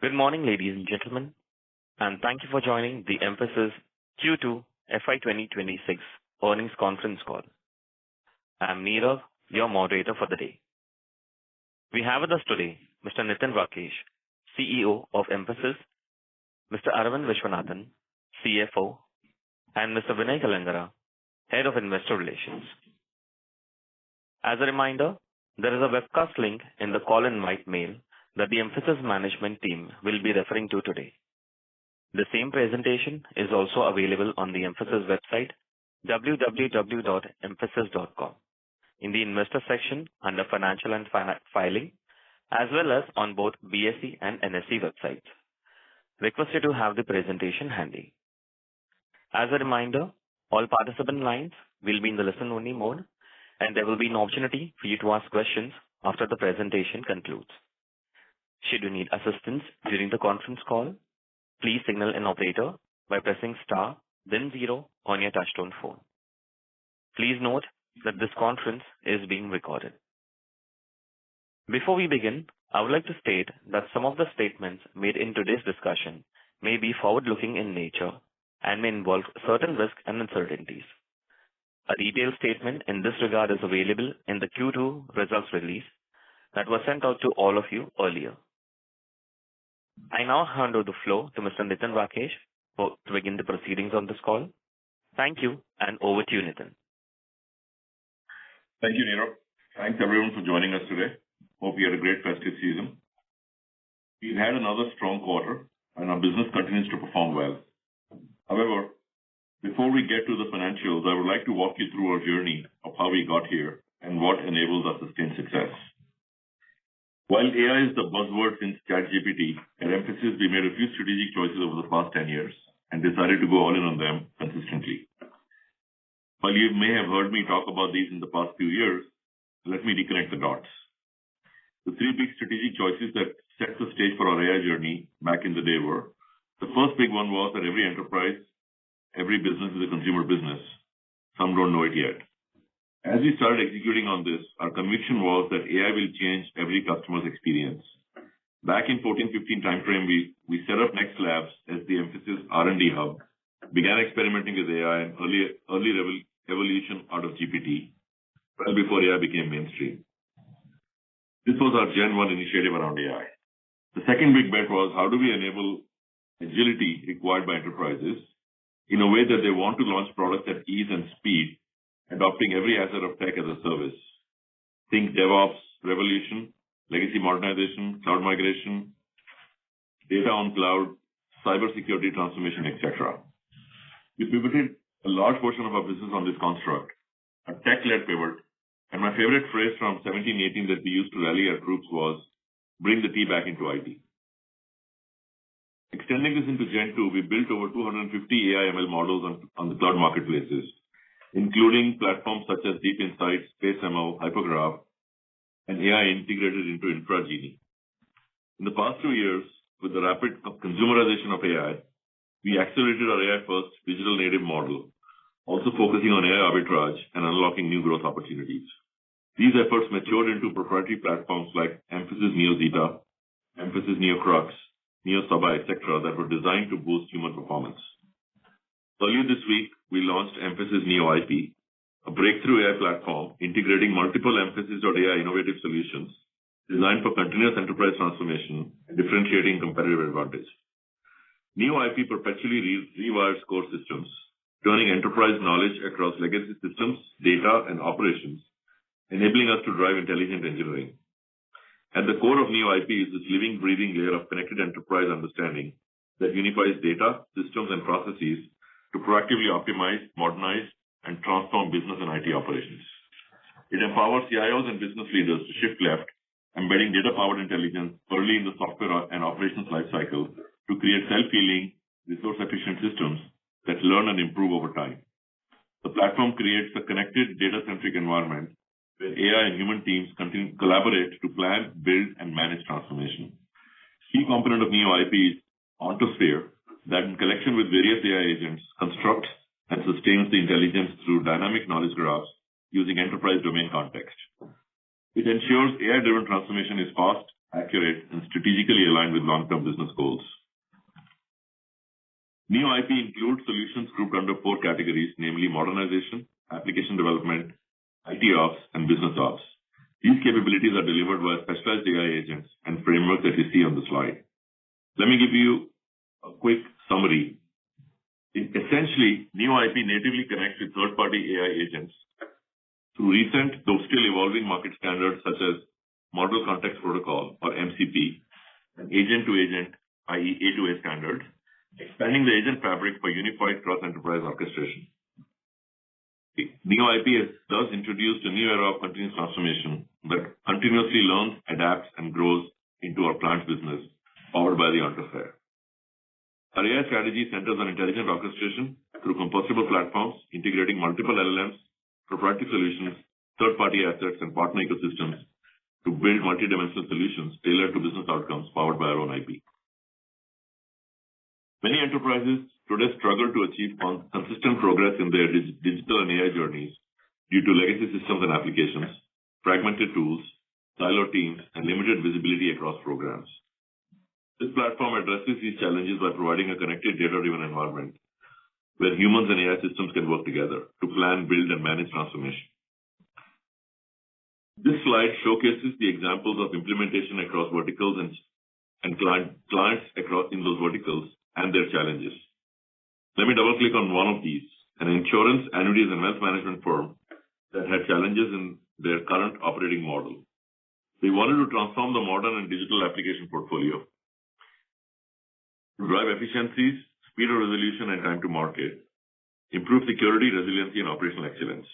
Good morning, ladies and gentlemen, and thank you for joining the Mphasis Q2FY26 earnings conference call. I'm Nirav, your moderator for the day. We have with us today Mr. Nitin Rakesh, CEO of Mphasis, Mr. Aravind Viswanathan, CFO, and Mr. Vinay Kalangara, Head of Investor Relations. As a reminder, there is a webcast link in the call invite mail that the Mphasis management team will be referring to today. The same presentation is also available on the Mphasis website, www.mphasis.com, in the investor section under financial and filing, as well as on both BSE and NSE websites. Request you to have the presentation handy. As a reminder, all participant lines will be in the listen-only mode, and there will be an opportunity for you to ask questions after the presentation concludes. Should you need assistance during the conference call, please signal an operator by pressing star, then 0 on your touchtone phone. Please note that this conference is being recorded. Before we begin, I would like to state that some of the statements made in today's discussion may be forward-looking in nature and may involve certain risks and uncertainties. A detailed statement in this regard is available in the Q2 results release that was sent out to all of you earlier. I now hand over the floor to Mr. Nitin Rakesh to begin the proceedings on this call. Thank you, and over to you, Nitin. Thank you, Nirav. Thanks everyone for joining us today. Hope you had a great festive season. We've had another strong quarter, and our business continues to perform well. However, before we get to the financials, I would like to walk you through our journey of how we got here and what enables our sustained success. While AI is the buzzword since ChatGPT, at Mphasis we made a few strategic choices over the past 10 years and decided to go all in on them consistently. While you may have heard me talk about these in the past few years, let me reconnect the dots. The three big strategic choices that set the stage for our AI journey back in the day were: the first big one was that every enterprise, every business is a consumer business. Some don't know it yet. As we started executing on this, our conviction was that AI will change every customer's experience. Back in 14-15 timeframe, we set up Next Labs as the Mphasis R&D hub, began experimenting with AI and early evolution out of GPT, well before AI became mainstream. This was our Gen 1 initiative around AI. The second big bet was, how do we enable agility required by enterprises in a way that they want to launch products at ease and speed, adopting every asset of tech as a service. Think DevOps, revolution, legacy modernization, cloud migration, data on cloud, cybersecurity transformation, etc. We pivoted a large portion of our business on this construct, a tech-led pivot, and my favorite phrase from 17-18 that we used to rally our troops was, bring the tea back into IT. Extending this into Gen 2, we built over 250 AI/ML models on the cloud marketplaces, including platforms such as Deep Insights, SpaceML, Hypergraph, and AI integrated into InfraGenie. In the past 2 years, with the rapid consumerization of AI, we accelerated our AI-first digital native model, also focusing on AI arbitrage and unlocking new growth opportunities. These efforts matured into proprietary platforms like Mphasis NeoZeta, Mphasis NeoCrux, NeoSaba, etc. that were designed to boost human performance. Earlier this week, we launched Mphasis NeoIP, a breakthrough AI platform integrating multiple Mphasis.ai innovative solutions designed for continuous enterprise transformation and differentiating competitive advantage. NeoIP perpetually rewires core systems, turning enterprise knowledge across legacy systems, data, and operations, enabling us to drive intelligent engineering. At the core of NeoIP is this living, breathing layer of connected enterprise understanding that unifies data, systems, and processes to proactively optimize, modernize, and transform business and IT operations. It empowers CIOs and business leaders to shift left, embedding data-powered intelligence early in the software and operations lifecycle to create self-healing, resource-efficient systems that learn and improve over time. The platform creates a connected, data-centric environment where AI and human teams collaborate to plan, build, and manage transformation. Key component of NeoIP is Ontosphere, that in connection with various AI agents constructs and sustains the intelligence through dynamic knowledge graphs using enterprise domain context. It ensures AI-driven transformation is fast, accurate, and strategically aligned with long-term business goals. Neo IP includes solutions grouped under 4 categories, namely modernization, application development, IT ops, and business ops. These capabilities are delivered by specialized AI agents and frameworks that you see on the slide. Let me give you a quick summary. Essentially, Neo IP natively connects with third-party AI agents through recent, though still evolving market standards such as Model Context Protocol, or MCP, and agent-to-agent, i.e. A2A standards, expanding the agent fabric for unified cross-enterprise orchestration. Neo IP has thus introduced a new era of continuous transformation that continuously learns, adapts, and grows into our client's business, powered by the Entrepreneur. Our AI strategy centers on intelligent orchestration through composable platforms, integrating multiple LLMs, proprietary solutions, third-party assets, and partner ecosystems to build multidimensional solutions tailored to business outcomes powered by our own IP. Many enterprises today struggle to achieve consistent progress in their digital and AI journeys due to legacy systems and applications, fragmented tools, siloed teams, and limited visibility across programs. This platform addresses these challenges by providing a connected data-driven environment where humans and AI systems can work together to plan, build, and manage transformation. This slide showcases the examples of implementation across verticals and clients across in those verticals and their challenges. Let me double-click on one of these, an insurance, annuities, and wealth management firm that had challenges in their current operating model. They wanted to transform the modern and digital application portfolio to drive efficiencies, speed of resolution, and time to market, improve security, resiliency, and operational excellence.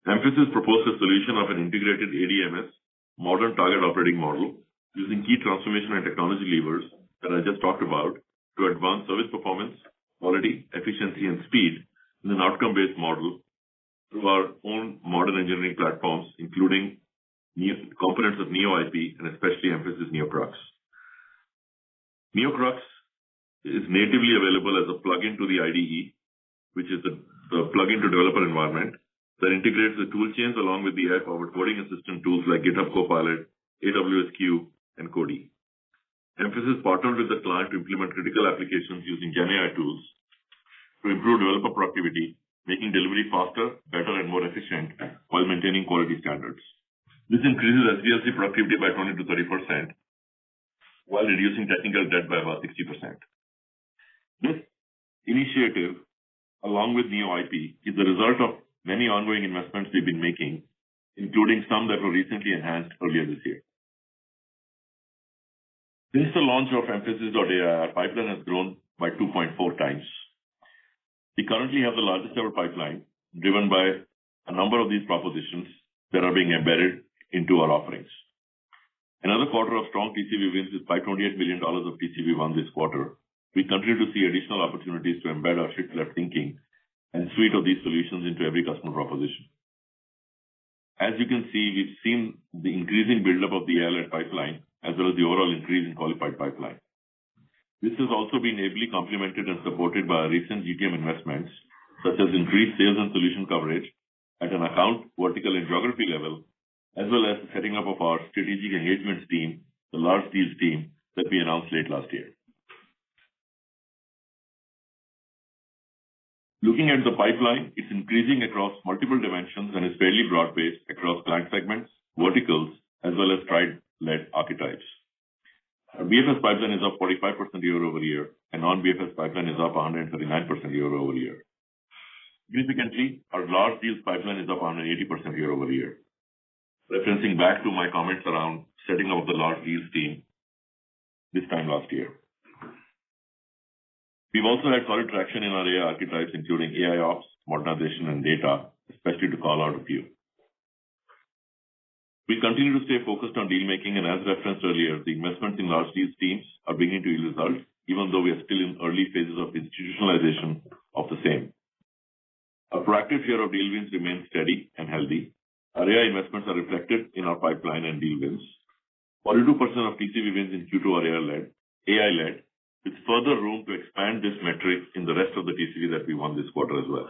Mphasis proposed a solution of an integrated ADMS, modern target operating model, using key transformation and technology levers that I just talked about to advance service performance, quality, efficiency, and speed in an outcome-based model through our own modern engineering platforms, including components of Neo IP and especially Mphasis NeoCrux. NeoCrux is natively available as a plugin to the IDE, which is the plugin to developer environment that integrates the tool chains along with the AI-powered coding assistant tools like GitHub Copilot, AWS Q, and Cody. Mphasis partnered with the client to implement critical applications using GenAI tools to improve developer productivity, making delivery faster, better, and more efficient while maintaining quality standards. This increases SDLC productivity by 20 to 30% while reducing technical debt by about 60%. This initiative, along with Neo IP, is the result of many ongoing investments we've been making, including some that were recently enhanced earlier this year. Since the launch of Mphasis.ai, our pipeline has grown by 2.4 times. We currently have the largest ever pipeline, driven by a number of these propositions that are being embedded into our offerings. Another quarter of strong TCV wins with $528 million of TCV won this quarter. We continue to see additional opportunities to embed our shift-left thinking and suite of these solutions into every customer proposition. As you can see, we've seen the increasing buildup of the AI-led pipeline as well as the overall increase in qualified pipeline. This has also been ably complemented and supported by our recent GTM investments, such as increased sales and solution coverage at an account, vertical, and geography level, as well as the setting up of our strategic engagements team, the large deals team that we announced late last year. Looking at the pipeline, it's increasing across multiple dimensions and is fairly broad-based across client segments, verticals, as well as tribe-led archetypes. Our BFS pipeline is up 45% year-over-year, and non-BFS pipeline is up 139% year-over-year. Significantly, our large deals pipeline is up 180% year-over-year, referencing back to my comments around setting up the large deals team this time last year. We've also had solid traction in our AI archetypes, including AI ops, modernization, and data, especially to call out a few. We continue to stay focused on deal making, and as referenced earlier, the investments in large deals teams are beginning to yield results, even though we are still in early phases of institutionalization of the same. Our proactive share of deal wins remains steady and healthy. Our AI investments are reflected in our pipeline and deal wins. 42% of TCV wins in Q2 are AI-led, with further room to expand this metric in the rest of the TCV that we won this quarter as well.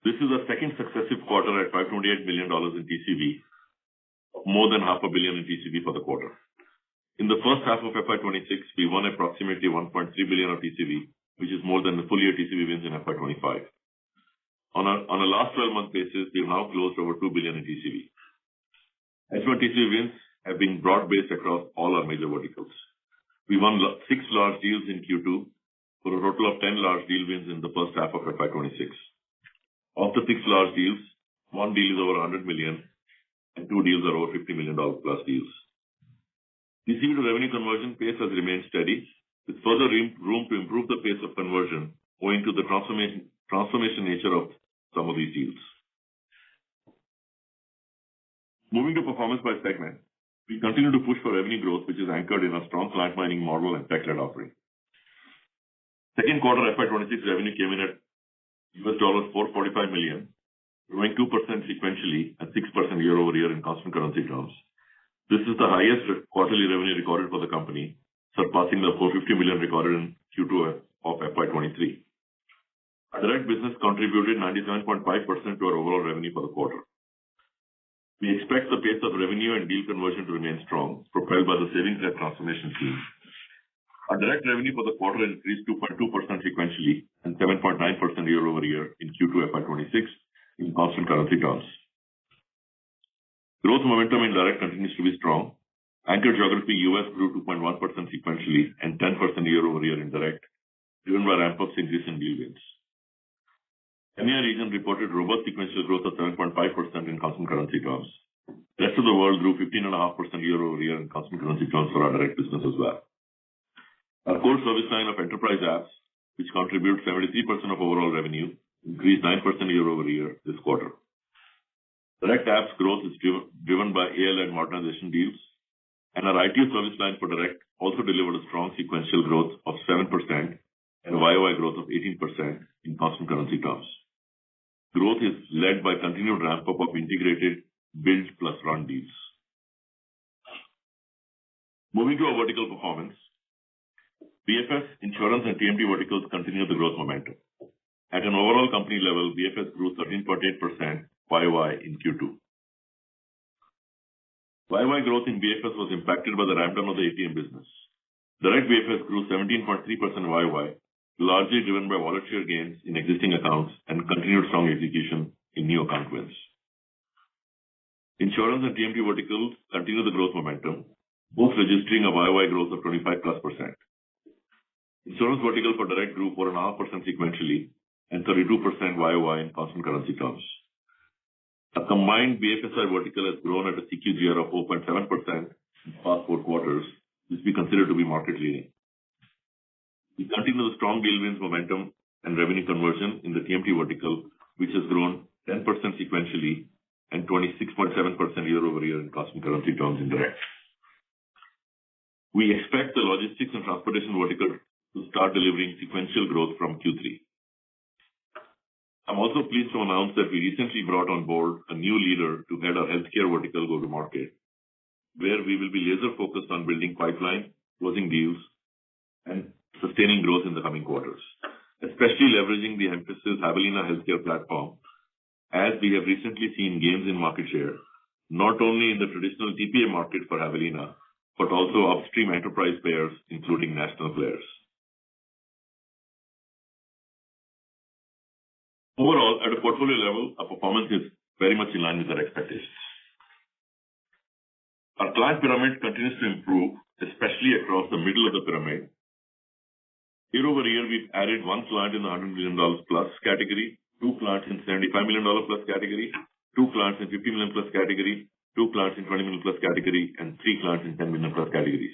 This is the second successive quarter at $528 million in TCV, more than $500 million in TCV for the quarter. In the first half of FY26, we won approximately $1.3 billion of TCV, which is more than the full year TCV wins in FY25. On a last 12-month basis, we have now closed over $2 billion in TCV. H1 TCV wins have been broad-based across all our major verticals. We won 6 large deals in Q2 for a total of 10 large deal wins in the first half of FY26. Of the 6 large deals, 1 deal is over $100 million and 2 deals are over $50 million plus deals. TCV to revenue conversion pace has remained steady, with further room to improve the pace of conversion owing to the transformation nature of some of these deals. Moving to performance by segment, we continue to push for revenue growth, which is anchored in a strong client mining model and tech-led offering. Second quarter FY26 revenue came in at $445 million, growing 2% sequentially and 6% year over year in constant currency terms. This is the highest quarterly revenue recorded for the company, surpassing the $450 million recorded in Q2 of FY23. Our direct business contributed 97.5% to our overall revenue for the quarter. We expect the pace of revenue and deal conversion to remain strong, propelled by the savings-led transformation team. Our direct revenue for the quarter increased 2.2% sequentially and 7.9% year over year in Q2 FY26 in constant currency terms. Growth momentum in direct continues to be strong. Anchor geography US grew 2.1% sequentially and 10% year over year in direct, driven by ramp-ups in recent deal wins. EMEA region reported robust sequential growth of 7.5% in constant currency terms. The rest of the world grew 15.5% year over year in constant currency terms for our direct business as well. Our core service line of enterprise apps, which contribute 73% of overall revenue, increased 9% year over year this quarter. Direct apps growth is driven by AI-led modernization deals, and our IT service line for direct also delivered a strong sequential growth of 7% and a YOY growth of 18% in constant currency terms. Growth is led by continued ramp-up of integrated build plus run deals. Moving to our vertical performance, BFS, insurance, and TMT verticals continue the growth momentum. At an overall company level, BFS grew 13.8% YOY in Q2. YOY growth in BFS was impacted by the ramp-down of the ATM business. Direct BFS grew 17.3% YOY, largely driven by wallet share gains in existing accounts and continued strong execution in new account wins. Insurance and TMT verticals continue the growth momentum, both registering a YOY growth of 25+%. Insurance vertical for direct grew 4.5% sequentially and 32% YOY in constant currency terms. A combined BFSI vertical has grown at a CQGR of 4.7% in the past 4 quarters, which we consider to be market leading. We continue the strong deal wins momentum and revenue conversion in the TMT vertical, which has grown 10% sequentially and 26.7% year over year in constant currency terms in direct. We expect the logistics and transportation vertical to start delivering sequential growth from Q3. I'm also pleased to announce that we recently brought on board a new leader to head our healthcare vertical go-to-market, where we will be laser-focused on building pipeline, closing deals, and sustaining growth in the coming quarters, especially leveraging the Mphasis Javelina healthcare platform, as we have recently seen gains in market share, not only in the traditional TPA market for Javelina, but also upstream enterprise players, including national players. Overall, at a portfolio level, our performance is very much in line with our expectations. Our client pyramid continues to improve, especially across the middle of the pyramid. Year over year, we've added 1 client in the $100 million plus category, 2 clients in $75 million plus category, 2 clients in $50 million plus category, 2 clients in $20 million plus category, and 3 clients in $10 million plus categories.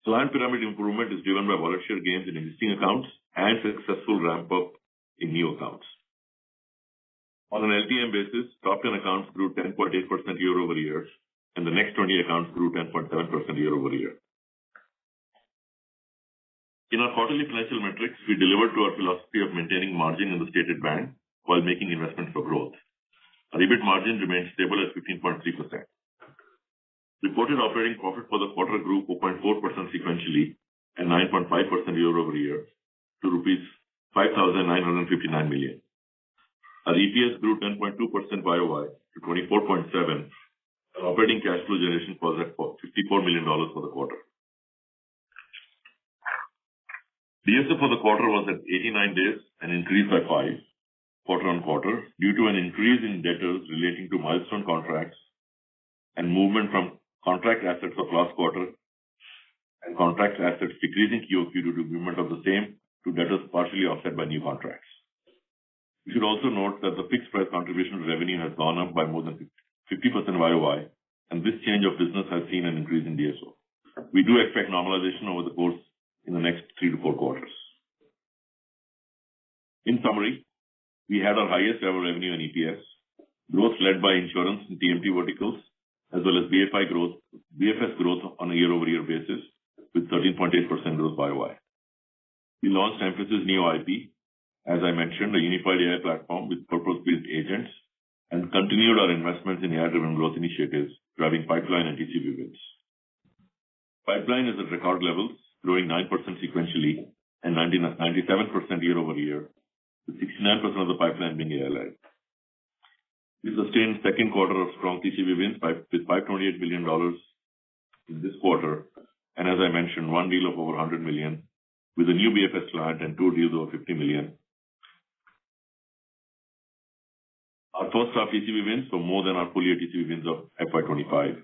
Client pyramid improvement is driven by wallet share gains in existing accounts and successful ramp-up in new accounts. On an LTM basis, top 10 accounts grew 10.8% year over year, and the next 20 accounts grew 10.7% year over year. In our quarterly financial metrics, we delivered to our philosophy of maintaining margin in the stated band while making investments for growth. Our EBIT margin remained stable at 15.3%. Reported operating profit for the quarter grew 4.4% sequentially and 9.5% year over year to rupees 5,959 million. Our EPS grew 10.2% YOY to 24.7, Operating cash flow generation was at $54 million for the quarter. DSO for the quarter was at 89 days and increased by 5 quarter-on-quarter due to an increase in debtors relating to milestone contracts and movement from contract assets of last quarter and contract assets decreasing QOQ due to movement of the same to debtors partially offset by new contracts. You should also note that the fixed price contribution to revenue has gone up by more than 50% YOY, and this change of business has seen an increase in DSO. We do expect normalization over the course in the next 3 to 4 quarters. In summary, we had our highest ever revenue and EPS, growth led by insurance and TMT verticals, as well as BFS growth on a year-over-year basis with 13.8% growth YOY. We launched Mphasis Neo IP, as I mentioned, a unified AI platform with purpose-built agents, and continued our investments in AI-driven growth initiatives, driving pipeline and TCV wins. Pipeline is at record levels, growing 9% sequentially and 97% year-over-year, with 69% of the pipeline being AI-led. We sustained second quarter of strong TCV wins with $528 million in this quarter, and as I mentioned, one deal of over $100 million, with a new BFS client and 2 deals over $50 million. Our first half TCV wins were more than our full year TCV wins of FY25,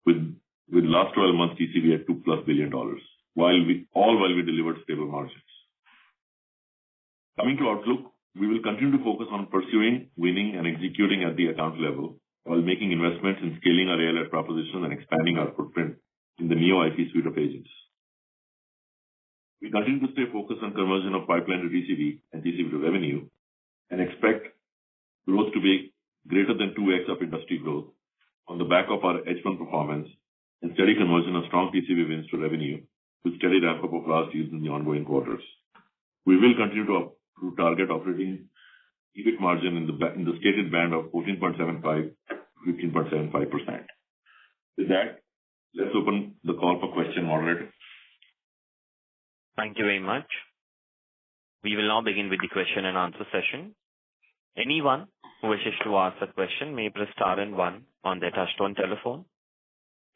with last 12 months TCV at $2+ billion, while we delivered stable margins. Coming to outlook, we will continue to focus on pursuing, winning, and executing at the account level while making investments in scaling our AI-led propositions and expanding our footprint in the Neo IP suite of agents. We continue to stay focused on conversion of pipeline to TCV and TCV to revenue and expect growth to be greater than 2x of industry growth on the back of our H1 performance and steady conversion of strong TCV wins to revenue with steady ramp-up of large deals in the ongoing quarters. We will continue to target operating EBIT margin in the stated band of 14.75% to 15.75%. With that, let's open the call for question, moderator. Thank you very much. We will now begin with the question and answer session. Anyone who wishes to ask a question may press star and 1 on their touchtone telephone.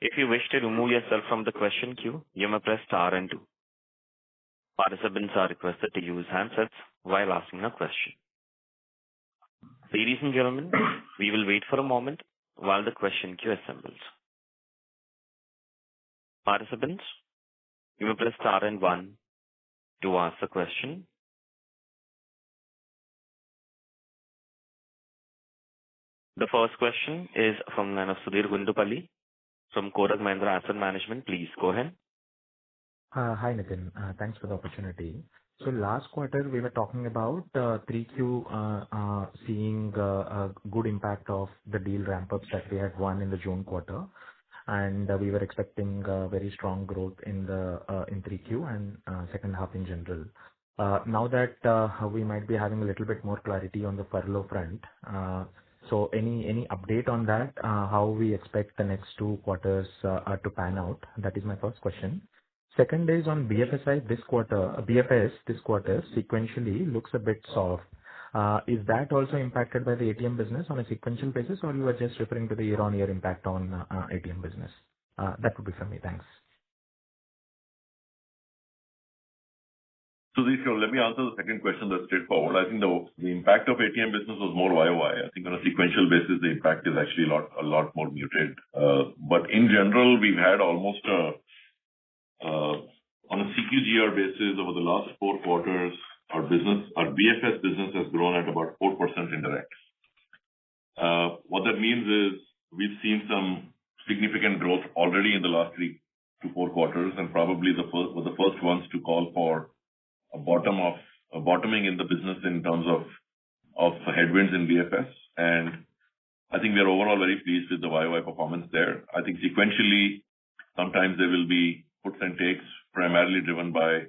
If you wish to remove yourself from the question queue, you may press star and 2. Participants are requested to use handsets while asking a question. Ladies and gentlemen, we will wait for a moment while the question queue assembles. Participants, you may press star and 1 to ask a question. The first question is from the line of Sudheer Gundupalli from Kotak Mahindra Asset Management. Please go ahead. Hi, Nitin. Thanks for the opportunity. So last quarter, we were talking about 3Q seeing a good impact of the deal ramp-ups that we had won in the June quarter, and we were expecting very strong growth in 3Q and second half in general. Now that we might be having a little bit more clarity on the furlough front, so any update on that, how we expect the next 2 quarters to pan out? That is my first question. Second is on BFS side this quarter, sequentially looks a bit soft. Is that also impacted by the ATM business on a sequential basis, or you are just referring to the year-on-year impact on ATM business? That would be from me. Thanks. So let me answer the second question that's straightforward. I think the impact of ATM business was more YOY. I think on a sequential basis, the impact is actually a lot more muted. But in general, we've had almost on a CQGR basis over the last 4 quarters, our BFS business has grown at about 4% indirect. What that means is we've seen some significant growth already in the last 3 to 4 quarters, and probably the first ones to call for a bottoming in the business in terms of headwinds in BFS. And I think we are overall very pleased with the YOY performance there. I think sequentially, sometimes there will be puts and takes, primarily driven by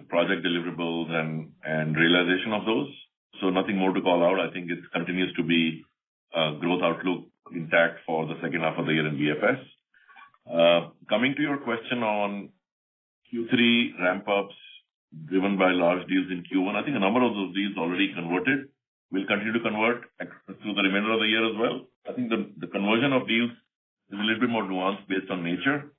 project deliverables and realization of those. So nothing more to call out. I think it continues to be growth outlook intact for the second half of the year in BFS. Coming to your question on Q3 ramp-ups driven by large deals in Q1, I think a number of those deals already converted We'll continue to convert through the remainder of the year as well. I think the conversion of deals is a little bit more nuanced based on nature.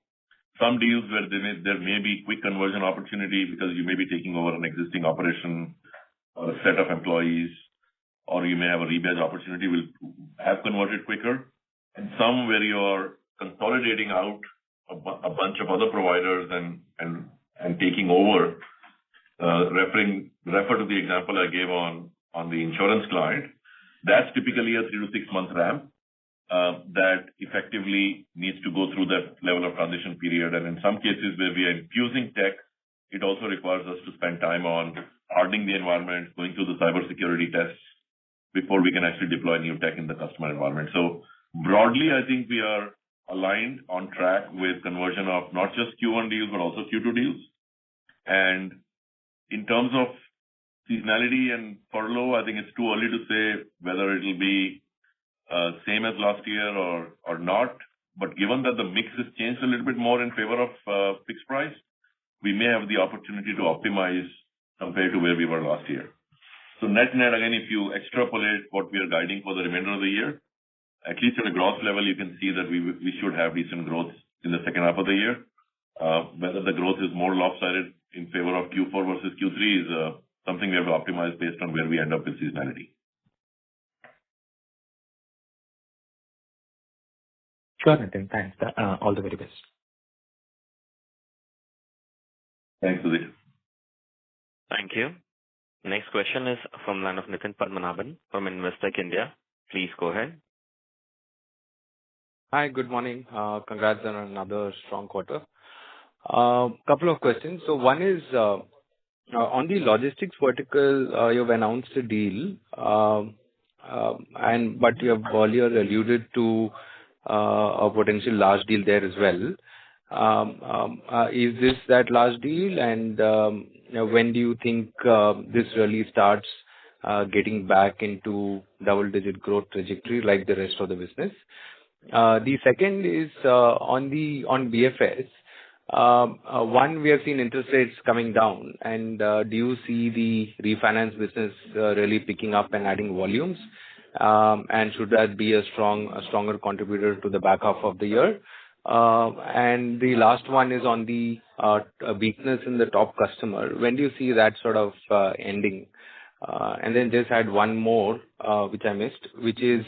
Some deals where there may be quick conversion opportunity because you may be taking over an existing operation or a set of employees, or you may have a rebadge opportunity will have converted quicker. And some where you are consolidating out a bunch of other providers and taking over, refer to the example I gave on the insurance client. That's typically a 3 to 6 month ramp that effectively needs to go through that level of transition period. And in some cases where we are infusing tech, it also requires us to spend time on hardening the environment, going through the cybersecurity tests before we can actually deploy new tech in the customer environment. So broadly, I think we are aligned on track with conversion of not just Q1 deals, but also Q2 deals. And in terms of seasonality and furlough, I think it's too early to say whether it will be same as last year or not. But given that the mix has changed a little bit more in favor of fixed price, we may have the opportunity to optimize compared to where we were last year. So net, again, if you extrapolate what we are guiding for the remainder of the year, at least at a gross level, you can see that we should have decent growth in the second half of the year. Whether the growth is more lopsided in favor of Q4 versus Q3 is something we have to optimize based on where we end up with seasonality. Sure, Nitin. Thanks. All the very best. Thanks, Sudhir. Thank you. Next question is from line of Nitin Padmanabhan from Investec India. Please go ahead. Hi, good morning. Congrats on another strong quarter. Couple of questions. So one is on the logistics vertical, you've announced a deal, but you have earlier alluded to a potential large deal there as well. Is this that large deal? And when do you think this really starts getting back into double-digit growth trajectory like the rest of the business? The second is on BFS. One, we have seen interest rates coming down, and do you see the refinance business really picking up and adding volumes? And should that be a stronger contributor to the back half of the year? And the last one is on the weakness in the top customer. When do you see that sort of ending? And then just add one more, which I missed, which is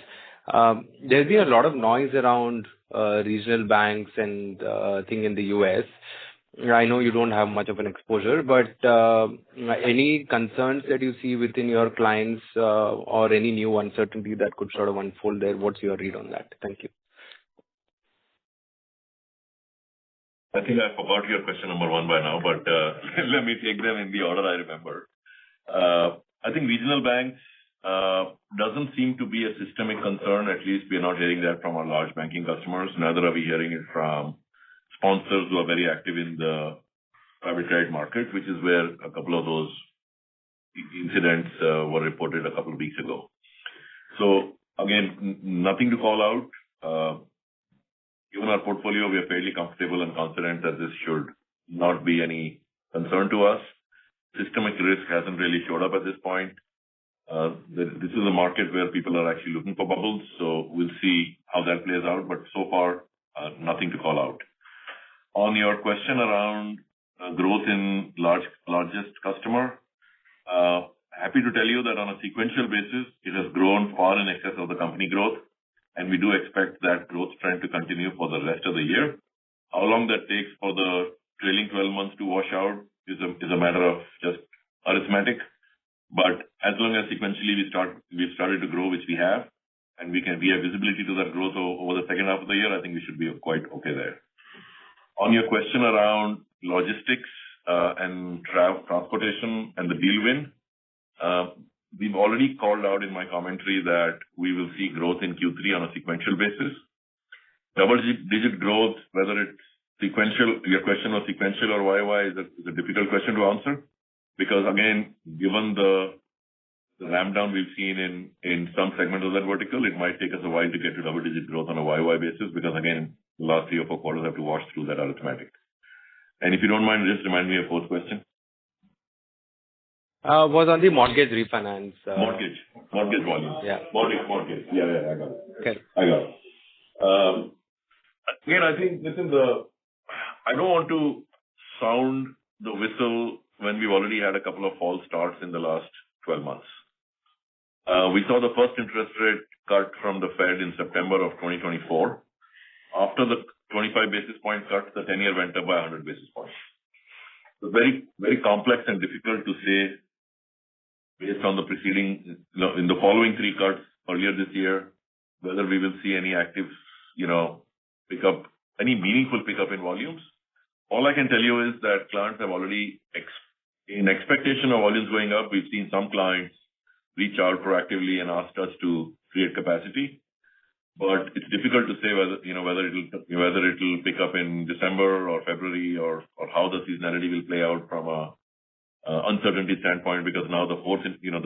there's been a lot of noise around regional banks and thing in the US. I know you don't have much of an exposure, but any concerns that you see within your clients or any new uncertainty that could sort of unfold there? What's your read on that? Thank you. I think I forgot your question number one by now, but let me take them in the order I remember. I think regional banks doesn't seem to be a systemic concern. At least we are not hearing that from our large banking customers. Neither are we hearing it from sponsors who are very active in the private credit market, which is where a couple of those incidents were reported a couple of weeks ago. So again, nothing to call out. Given our portfolio, we are fairly comfortable and confident that this should not be any concern to us. Systemic risk hasn't really showed up at this point. This is a market where people are actually looking for bubbles, so we'll see how that plays out. But so far, nothing to call out. On your question around growth in largest customer, happy to tell you that on a sequential basis, it has grown far in excess of the company growth, and we do expect that growth trend to continue for the rest of the year. How long that takes for the trailing 12 months to wash out is a matter of just arithmetic. But as long as sequentially we've started to grow, which we have, and we have visibility to that growth over the second half of the year, I think we should be quite okay there. On your question around logistics and transportation and the deal win, we've already called out in my commentary that we will see growth in Q3 on a sequential basis. Double-digit growth, whether it's sequential, your question was sequential or YY is a difficult question to answer. Because again, given the ramp down we've seen in some segments of that vertical, it might take us a while to get to double-digit growth on a YY basis, because again, the last 3 or 4 quarters have to wash through that arithmetic. And if you don't mind, just remind me of fourth question. Was on the mortgage refinance. Mortgage volumes. Yeah. Mortgage. Yeah, I got it. Okay. I got it. Again, I think this is I don't want to sound the whistle when we've already had a couple of false starts in the last 12 months. We saw the first interest rate cut from the Fed in September of 2024. After the 25 basis point cut, the 10-year went up by 100 basis points. So very, very complex and difficult to say based on the preceding, in the following three cuts earlier this year, whether we will see any active, pickup, any meaningful pickup in volumes. All I can tell you is that clients have already, in expectation of volumes going up, we've seen some clients reach out proactively and asked us to create capacity. But it's difficult to say whether it'll pick up in December or February or how the seasonality will play out from a uncertainty standpoint, because now the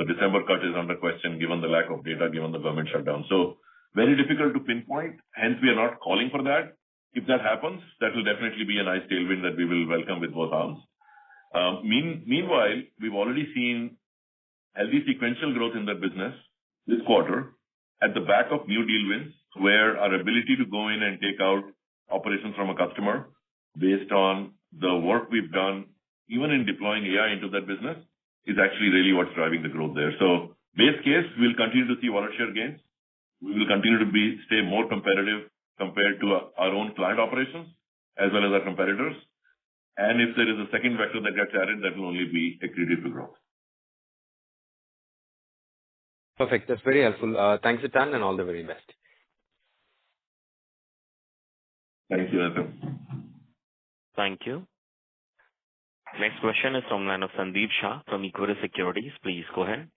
December cut is under question given the lack of data, given the government shutdown. So very difficult to pinpoint. Hence, we are not calling for that. If that happens, that will definitely be a nice tailwind that we will welcome with both arms. Meanwhile, we've already seen healthy sequential growth in the business this quarter at the back of new deal wins, where our ability to go in and take out operations from a customer based on the work we've done, even in deploying AI into that business, is actually really what's driving the growth there. So base case, we'll continue to see wallet share gains. We will continue to stay more competitive compared to our own client operations as well as our competitors. And if there is a second vector that gets added, that will only be accretive to growth. Perfect. That's very helpful. Thanks a ton and all the very best. Thank you, Nathan. Thank you. Next question is from line of Sandeep Shah from Equirus Securities. Please go ahead.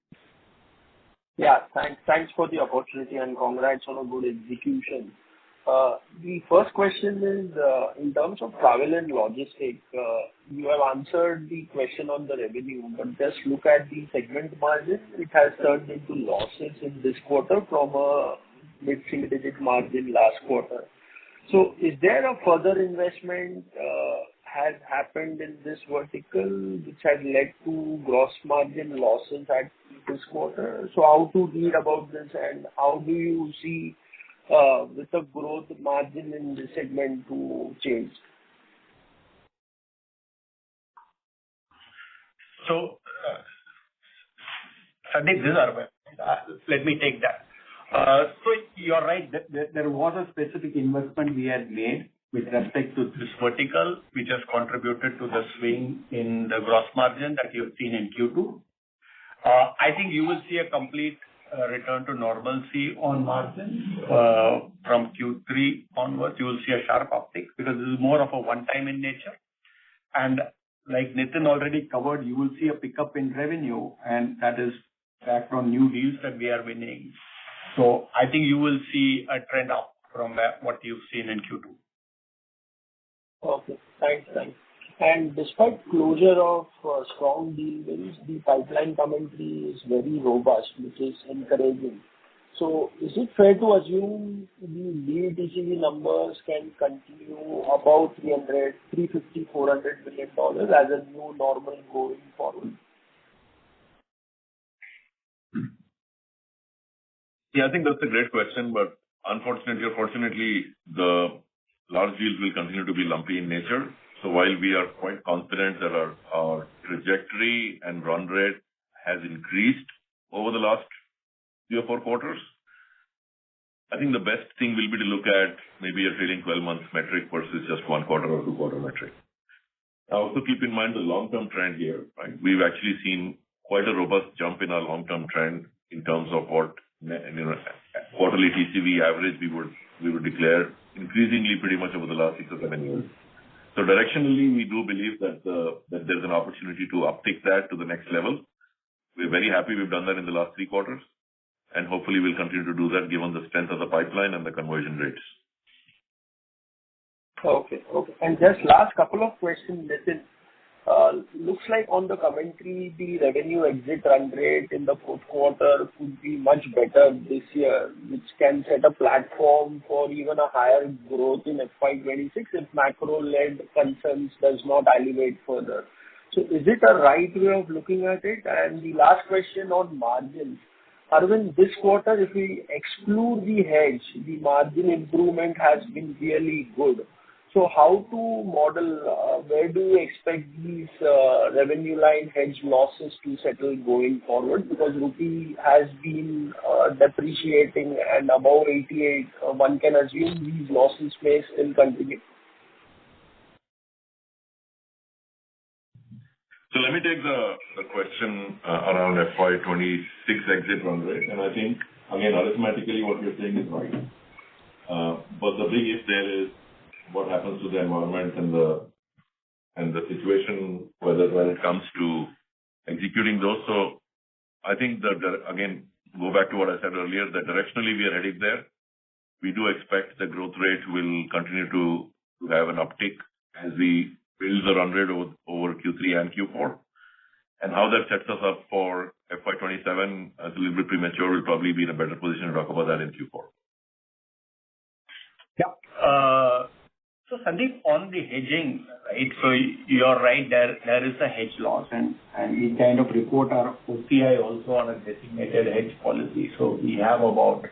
Yeah, thanks for the opportunity and congrats on a good execution. The first question is, in terms of travel and logistics, you have answered the question on the revenue, but just look at the segment margin. It has turned into losses in this quarter from a mid-single digit margin last quarter. So is there a further investment has happened in this vertical which has led to gross margin losses at this quarter? So how to read about this, and how do you see with the growth margin in this segment to change? So, Sandeep, this is Arvind. Let me take that. So you're right. There was a specific investment we had made with respect to this vertical, which has contributed to the swing in the gross margin that you've seen in Q2. I think you will see a complete return to normalcy on margins from Q3 onwards. You will see a sharp uptick because this is more of a one-time in nature. And like Nitin already covered, you will see a pickup in revenue, and that is backed on new deals that we are winning. So I think you will see a trend up from what you've seen in Q2. Okay, thanks. And despite closure of strong deal wins, the pipeline commentary is very robust, which is encouraging. So is it fair to assume the deal TCV numbers can continue about $350, $400 million as a new normal going forward? Yeah, I think that's a great question, but unfortunately or fortunately, the large deals will continue to be lumpy in nature. So while we are quite confident that our trajectory and run rate has increased over the last 3 or 4 quarters, I think the best thing will be to look at maybe a trailing 12-month metric versus just 1 quarter or 2 quarter metric. Now, also keep in mind the long-term trend here, right? We've actually seen quite a robust jump in our long-term trend in terms of what quarterly TCV average we would declare increasingly pretty much over the last 6 or 7 years. So directionally, we do believe that there's an opportunity to uptick that to the next level. We're very happy we've done that in the last 3 quarters, and hopefully we'll continue to do that given the strength of the pipeline and the conversion rates. Okay. And just last couple of questions, Nitin. Looks like on the commentary, the revenue exit run rate in the fourth quarter could be much better this year, which can set a platform for even a higher growth in FY26 if macro-led concerns does not elevate further. So is it a right way of looking at it? And the last question on margins. Arvind, this quarter, if we exclude the hedge, the margin improvement has been really good. So how to model, where do you expect these revenue line hedge losses to settle going forward? Because rupee has been depreciating and above 88, one can assume these losses may still continue. So let me take the question around FY26 exit run rate. And I think, again, arithmetically, what you're saying is right. But the big if there is what happens to the environment and the situation, when it comes to executing those. So I think that, again, go back to what I said earlier, that directionally we are heading there. We do expect the growth rate will continue to have an uptick as we build the run rate over Q3 and Q4. And how that sets us up for FY27 is a little bit premature. We'll probably be in a better position to talk about that in Q4. Yeah. So Sandeep, on the hedging, right? So you're right, there is a hedge loss, and we kind of report our OCI also on a designated hedge policy. So we have about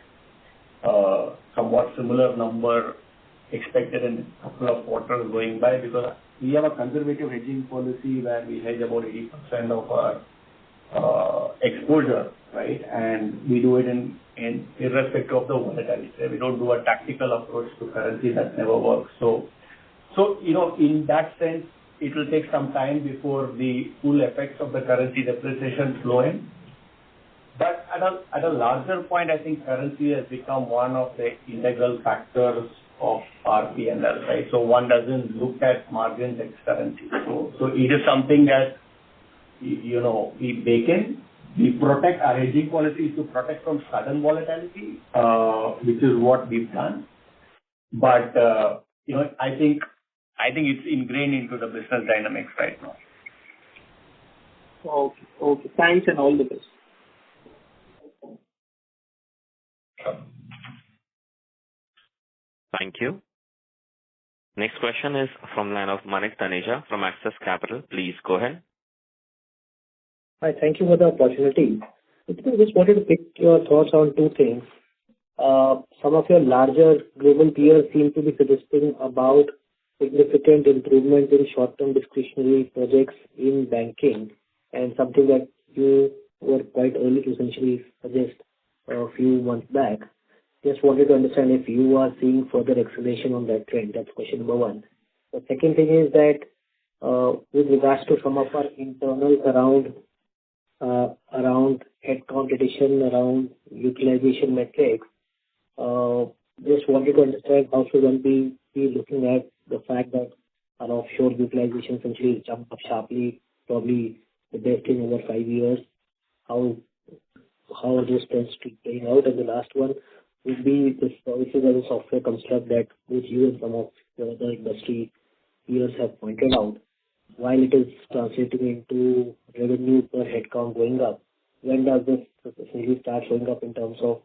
somewhat similar number expected in a couple of quarters going by, because we have a conservative hedging policy where we hedge about 80% of our exposure, right? And we do it in irrespective of the volatility. We don't do a tactical approach to currency. That never works. So in that sense, it will take some time before the full effects of the currency depreciation flow in. But at a larger point, I think currency has become one of the integral factors of our P&L, right? So one doesn't look at margins ex currency. So it is something that, we bake in. We protect our hedging policy to protect from sudden volatility, which is what we've done. But, I think it's ingrained into the business dynamics right now. Okay. Thanks and all the best. Thank you. Next question is from line of Manik Taneja from Axis Capital. Please go ahead. Hi, thank you for the opportunity. I just wanted to pick your thoughts on two things. Some of your larger global peers seem to be suggesting about significant improvement in short-term discretionary projects in banking, and something that you were quite early to essentially suggest a few months back. Just wanted to understand if you are seeing further acceleration on that trend. That's question number one. The second thing is that with regards to some of our internals around headcount addition, around utilization metrics, just wanted to understand how should one be looking at the fact that our offshore utilization essentially jumped up sharply, probably the best in over 5 years. How are those trends playing out? And the last one would be the services as a software construct that both you and some of the other industry peers have pointed out. While it is translating into revenue per headcount going up, when does this essentially start showing up in terms of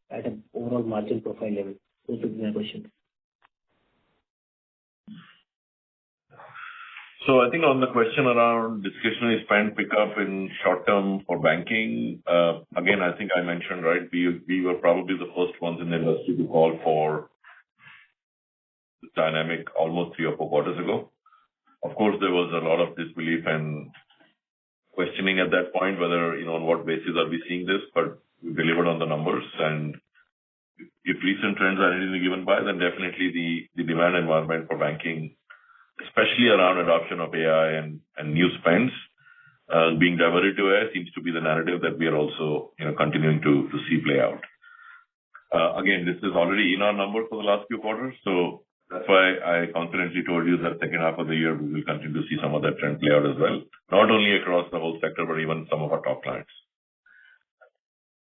at an overall margin profile level? Those would be my questions. So I think on the question around discretionary spend pickup in short term for banking, again, I think I mentioned, right, we were probably the first ones in the industry to call for the dynamic almost 3 or 4 quarters ago. Of course, there was a lot of disbelief and questioning at that point whether, on what basis are we seeing this, but we delivered on the numbers. And if recent trends are anything given by, then definitely the demand environment for banking, especially around adoption of AI and new spends, being diverted to AI seems to be the narrative that we are also, continuing to see play out. Again, this is already in our numbers for the last few quarters, so that's why I confidently told you that second half of the year we will continue to see some of that trend play out as well, not only across the whole sector, but even some of our top clients.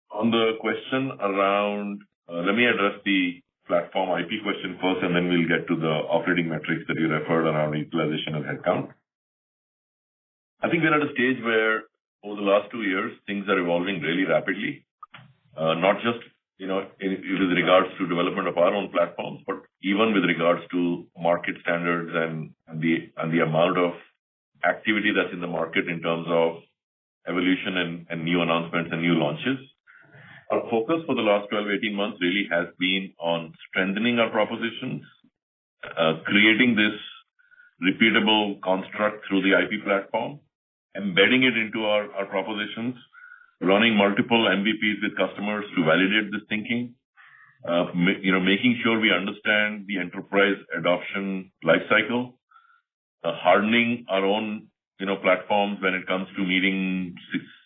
On the question around, let me address the platform IP question first, and then we'll get to the operating metrics that you referred around utilization and headcount. I think we're at a stage where over the last 2 years, things are evolving really rapidly, not just, with regards to development of our own platforms, but even with regards to market standards and the amount of activity that's in the market in terms of evolution and new announcements and new launches. Our focus for the last 12, 18 months really has been on strengthening our propositions, creating this repeatable construct through the IP platform, embedding it into our propositions, running multiple MVPs with customers to validate this thinking, making sure we understand the enterprise adoption lifecycle, hardening our own platforms when it comes to meeting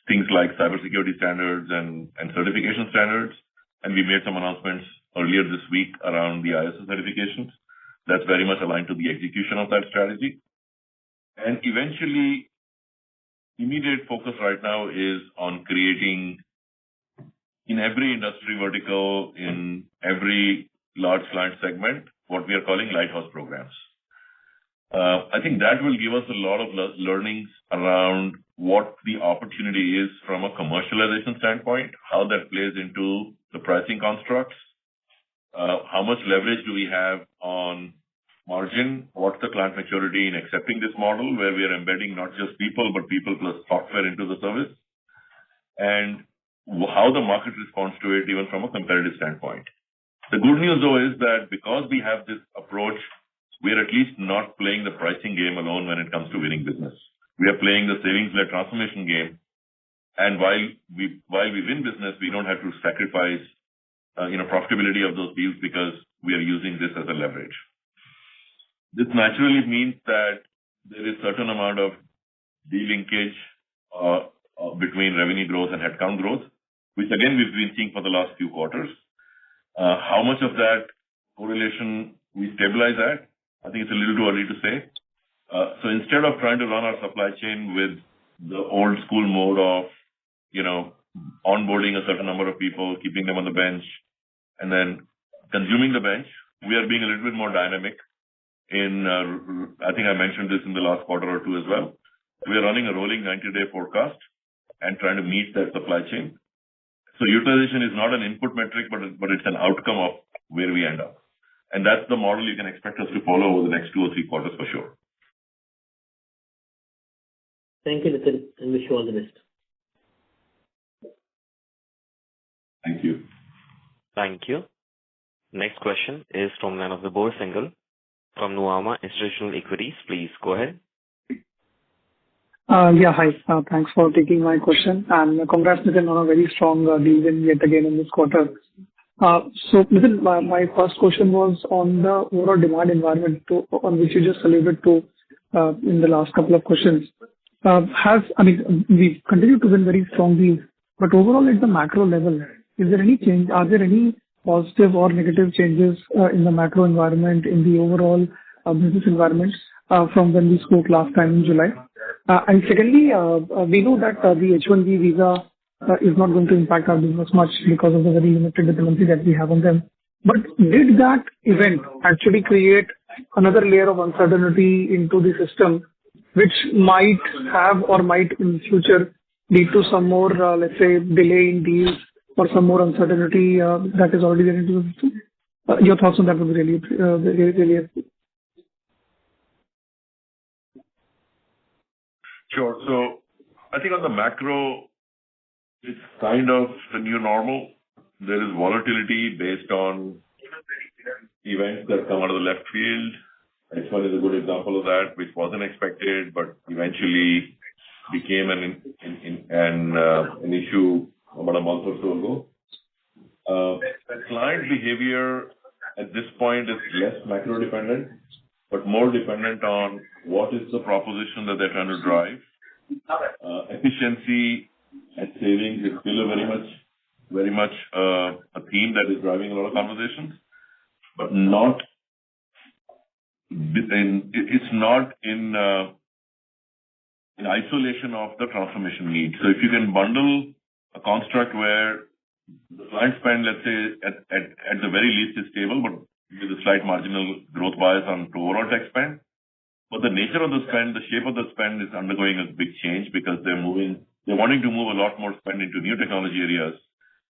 things like cybersecurity standards and certification standards. And we made some announcements earlier this week around the ISO certifications. That's very much aligned to the execution of that strategy. And eventually, immediate focus right now is on creating in every industry vertical, in every large client segment, what we are calling lighthouse programs. I think that will give us a lot of learnings around what the opportunity is from a commercialization standpoint, how that plays into the pricing constructs, how much leverage do we have on margin, what's the client maturity in accepting this model where we are embedding not just people, but people plus software into the service, and how the market responds to it even from a competitive standpoint. The good news though is that because we have this approach, we are at least not playing the pricing game alone when it comes to winning business. We are playing the savings-led transformation game. And while we win business, we don't have to sacrifice profitability of those deals because we are using this as a leverage. This naturally means that there is certain amount of de-linkage between revenue growth and headcount growth, which again we've been seeing for the last few quarters. How much of that correlation we stabilize at, I think it's a little too early to say. So instead of trying to run our supply chain with the old school mode of, onboarding a certain number of people, keeping them on the bench, and then consuming the bench, we are being a little bit more dynamic I think I mentioned this in the last quarter or two as well. We are running a rolling 90-day forecast and trying to meet that supply chain. So utilization is not an input metric, but it's an outcome of where we end up. And that's the model you can expect us to follow over the next 2 or 3 quarters for sure. Thank you, Nitin, and wish you all the best. Thank you. Thank you. Next question is from line of Vibhor Singhal from Nuvama Institutional Equities. Please go ahead. Yeah, hi. Thanks for taking my question. And congrats, Nitin, on a very strong deal win yet again in this quarter. So, Nitin, my first question was on the overall demand environment on which you just alluded to in the last couple of questions. We continue to win very strong deals, but overall at the macro level, is there any change? Are there any positive or negative changes in the macro environment, in the overall business environment from when we spoke last time in July? And secondly, we know that the H-1B visa is not going to impact our business much because of the very limited dependency that we have on them. But did that event actually create another layer of uncertainty into the system, which might have or might in future lead to some more, let's say, delay in deals or some more uncertainty that is already there into the system? Your thoughts on that would be really helpful. Sure. So I think on the macro, it's kind of the new normal. There is volatility based on events that come out of the left field. H1 is a good example of that, which wasn't expected, but eventually became an issue about a month or so ago. Client behavior at this point is less macro dependent, but more dependent on what is the proposition that they're trying to drive. Efficiency and savings is still a very much a theme that is driving a lot of conversations, but it's not in isolation of the transformation need. So if you can bundle a construct where the client spend, let's say, at the very least is stable, but with a slight marginal growth bias on to overall tech spend. But the nature of the spend, the shape of the spend is undergoing a big change because they're wanting to move a lot more spend into new technology areas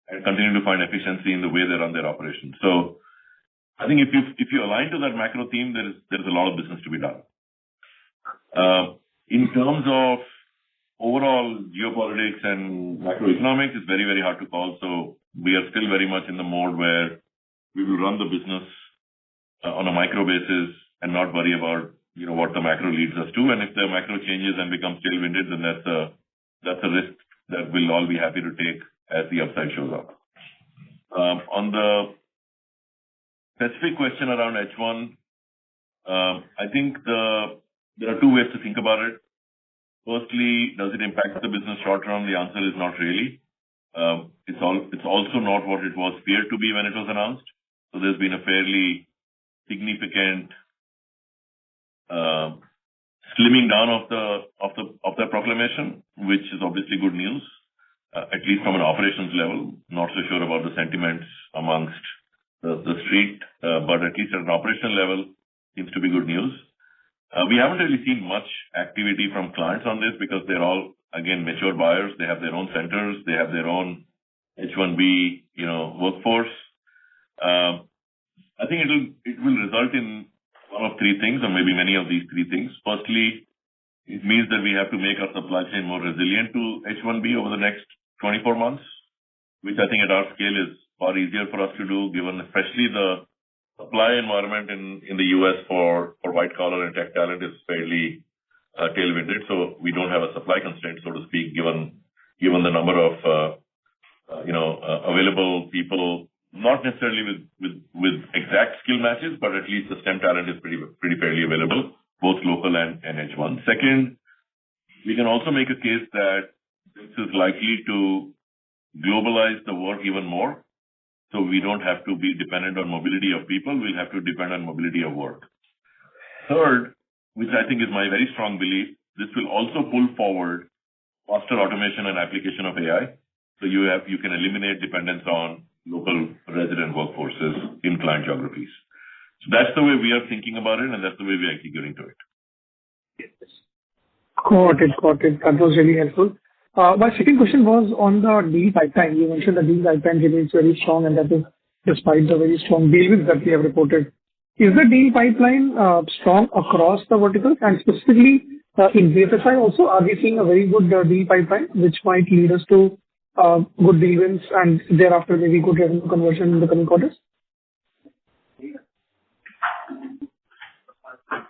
and continue to find efficiency in the way they run their operations. So I think if you align to that macro theme, there is a lot of business to be done. In terms of overall geopolitics and macroeconomics, it's very, very hard to call. So we are still very much in the mode where we will run the business on a micro basis and not worry about, what the macro leads us to. And if the macro changes and becomes tailwinded, then that's a risk that we'll all be happy to take as the upside shows up. On the specific question around H1, I think there are two ways to think about it. Firstly, does it impact the business short term? The answer is not really. It's also not what it was feared to be when it was announced. So there's been a fairly significant slimming down of the proclamation, which is obviously good news, at least from an operations level. Not so sure about the sentiments amongst the street, but at least at an operational level, seems to be good news. We haven't really seen much activity from clients on this because they're all, again, mature buyers. They have their own centers. They have their own H1B, workforce. I think it will result in one of three things, or maybe many of these three things. Firstly, it means that we have to make our supply chain more resilient to H1B over the next 24 months, which I think at our scale is far easier for us to do, given especially the supply environment in the US for white collar and tech talent is fairly tailwinded. So we don't have a supply constraint, so to speak, given the number of available people, not necessarily with exact skill matches, but at least the STEM talent is pretty fairly available, both local and H1. Second, we can also make a case that this is likely to globalize the work even more. So we don't have to be dependent on mobility of people. We'll have to depend on mobility of work. Third, which I think is my very strong belief, this will also pull forward faster automation and application of AI. So you can eliminate dependence on local resident workforces in client geographies. So that's the way we are thinking about it, and that's the way we are executing to it. Got it. That was really helpful. My second question was on the deal pipeline. You mentioned the deal pipeline remains very strong, and that is despite the very strong deal wins that we have reported. Is the deal pipeline strong across the verticals? And specifically in BFSI also, are we seeing a very good deal pipeline, which might lead us to good deal wins and thereafter maybe good revenue conversion in the coming quarters?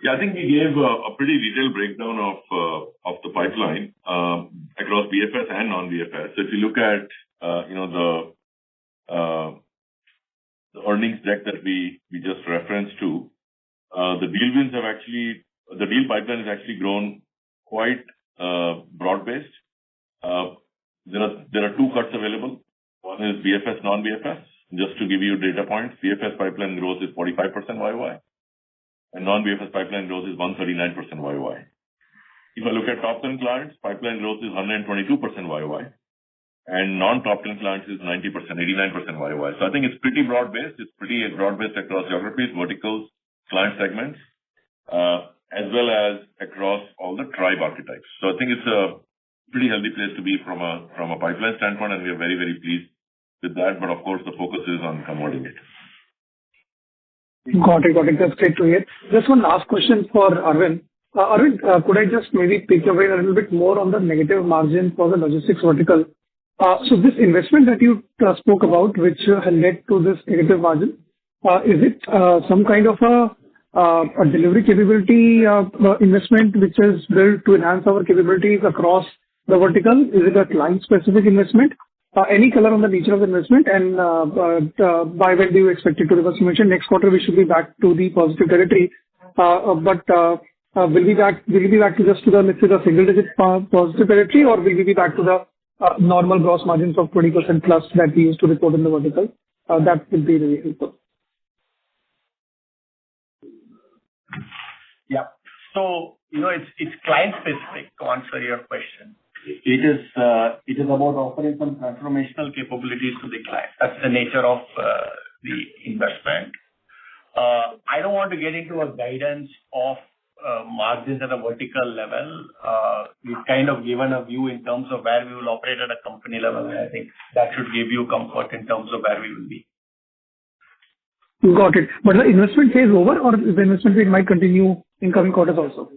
Yeah, I think we gave a pretty detailed breakdown of the pipeline across BFS and non-BFS. So if you look at the earnings deck that we just referenced to, the deal pipeline has actually grown quite broad-based. There are two cuts available. One is BFS, non-BFS. Just to give you data points, BFS pipeline growth is 45% YOY, and non-BFS pipeline growth is 139% YOY. If I look at top 10 clients, pipeline growth is 122% YOY, and non-top 10 clients is 90%, 89% YOY. So I think it's pretty broad-based. It's pretty broad-based across geographies, verticals, client segments, as well as across all the tribe archetypes. So I think it's a pretty healthy place to be from a pipeline standpoint, and we are very, very pleased with that. But of course, the focus is on converting it. Got it. That's great to hear. Just one last question for Arvind. Arvind, could I just maybe pick your brain a little bit more on the negative margin for the logistics vertical? So this investment that you spoke about, which had led to this negative margin, is it some kind of a delivery capability investment which is built to enhance our capabilities across the vertical? Is it a client-specific investment? Any color on the nature of the investment, and by when do you expect it to reverse? You mentioned next quarter we should be back to the positive territory, but will we be back to just to the, let's say, the single-digit positive territory, or will we be back to the normal gross margins of 20% plus that we used to report in the vertical? That will be really helpful. Yeah. So, it's client-specific to answer your question. It is about offering some transformational capabilities to the client. That's the nature of the investment. I don't want to get into a guidance of margins at a vertical level. We've kind of given a view in terms of where we will operate at a company level, and I think that should give you comfort in terms of where we will be. Got it. But the investment phase over, or the investment phase might continue in coming quarters also?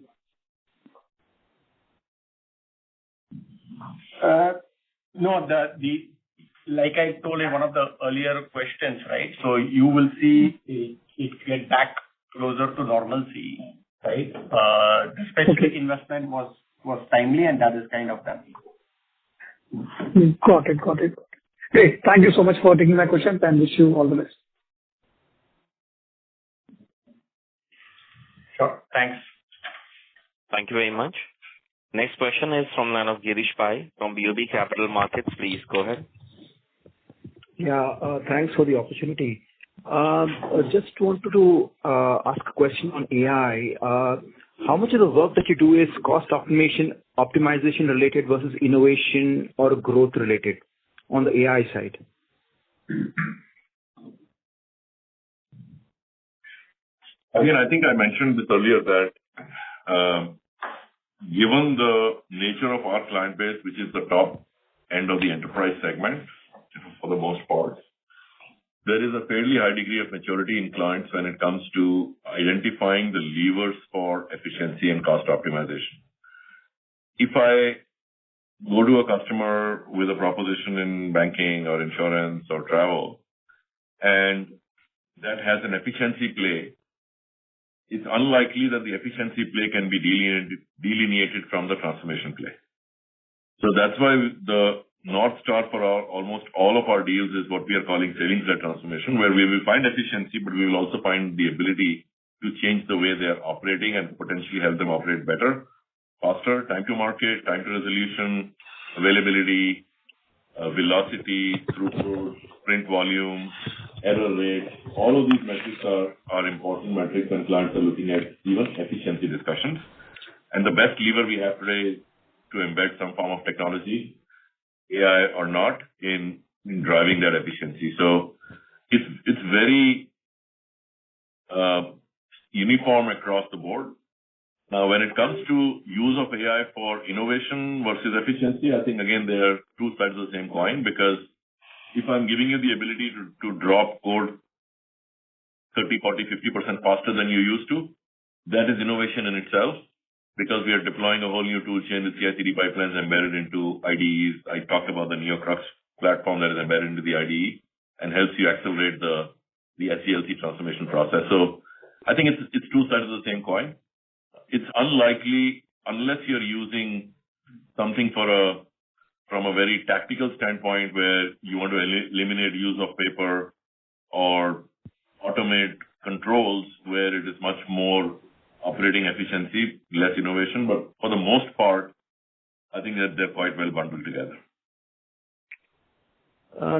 No, like I told in one of the earlier questions, right? So you will see it get back closer to normalcy, right? The specific investment was timely, and that is kind of done. Got it. Great. Thank you so much for taking my questions, and wish you all the best. Sure. Thanks. Thank you very much. Next question is from line of Girish Pai from BOB Capital Markets. Please go ahead. Yeah, thanks for the opportunity. Just wanted to ask a question on AI. How much of the work that you do is cost optimization related versus innovation or growth related on the AI side? Again, I think I mentioned this earlier that given the nature of our client base, which is the top end of the enterprise segment for the most part, there is a fairly high degree of maturity in clients when it comes to identifying the levers for efficiency and cost optimization. If I go to a customer with a proposition in banking or insurance or travel, and that has an efficiency play, it's unlikely that the efficiency play can be delineated from the transformation play. So that's why the North Star for almost all of our deals is what we are calling savings-led transformation, where we will find efficiency, but we will also find the ability to change the way they are operating and potentially help them operate better, faster, time to market, time to resolution, availability, velocity, throughput, print volume, error rate. All of these metrics are important metrics when clients are looking at even efficiency discussions. And the best lever we have today is to embed some form of technology, AI or not, in driving that efficiency. So it's very uniform across the board. Now, when it comes to use of AI for innovation versus efficiency, I think, again, they are two sides of the same coin, because if I'm giving you the ability to drop code 30, 40, 50% faster than you used to, that is innovation in itself, because we are deploying a whole new tool chain with CI/CD pipelines embedded into IDEs. I talked about the NeoCrux platform that is embedded into the IDE and helps you accelerate the SDLC transformation process. So I think it's two sides of the same coin. It's unlikely, unless you're using something from a very tactical standpoint where you want to eliminate use of paper or automate controls, where it is much more operating efficiency, less innovation. But for the most part, I think that they're quite well bundled together.